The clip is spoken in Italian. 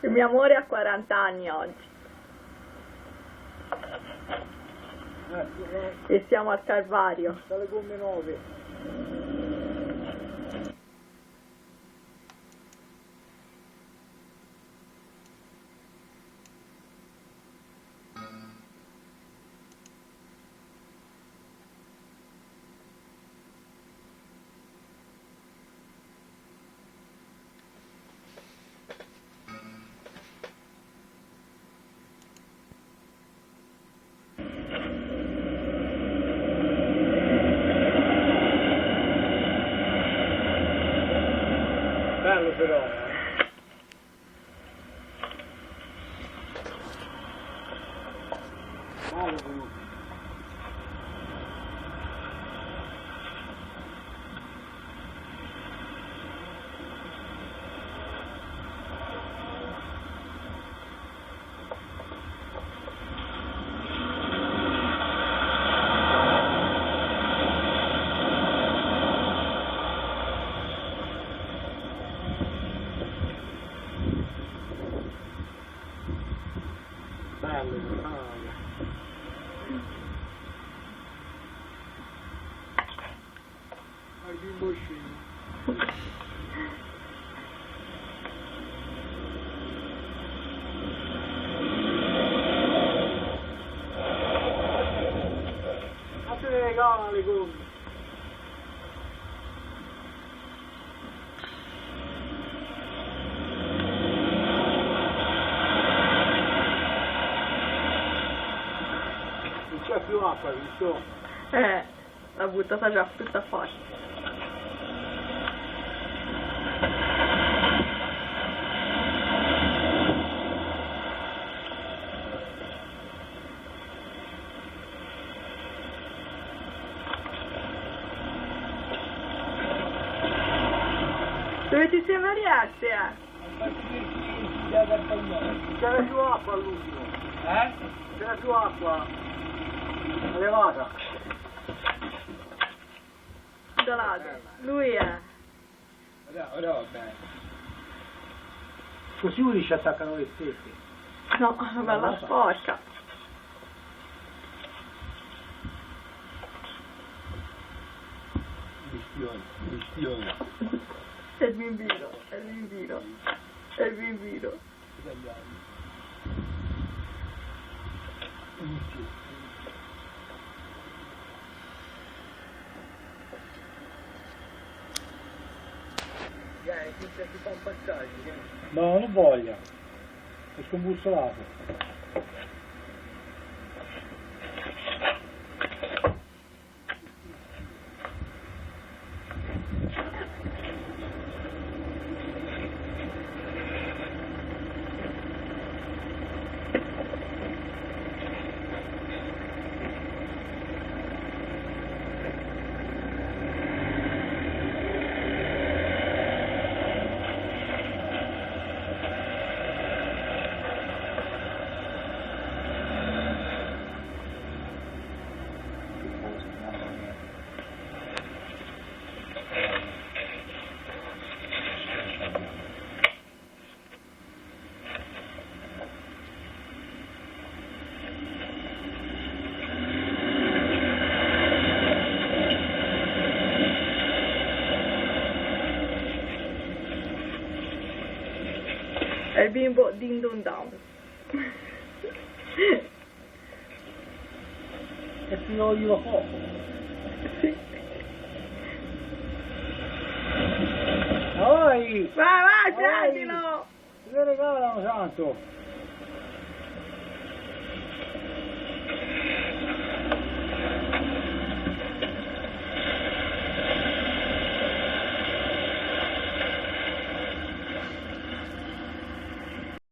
Il mio amore ha 40 anni oggi. E siamo al Calvario. Dalle gomme nuove. Bello però, Bello. Al bimbo scemo. Ma se ne regalano le gomme. Non c'è più acqua, visto? L'ha buttata già tutta forte. Dove ti sei Mariette? C'era più acqua all'ultimo. C'era più acqua. Elevata. Da lato. Lui è. Ora va bene. Così uno ci attaccano le stesse. No, bella sporca. Bestione. È il bimbino, è il bimbino, è il bimbino. No, non voglio. È scombussolato. È il bimbo din dun down. E ti voglio poco. Sì. Vai! Vai, prendilo! Ti regalano tanto!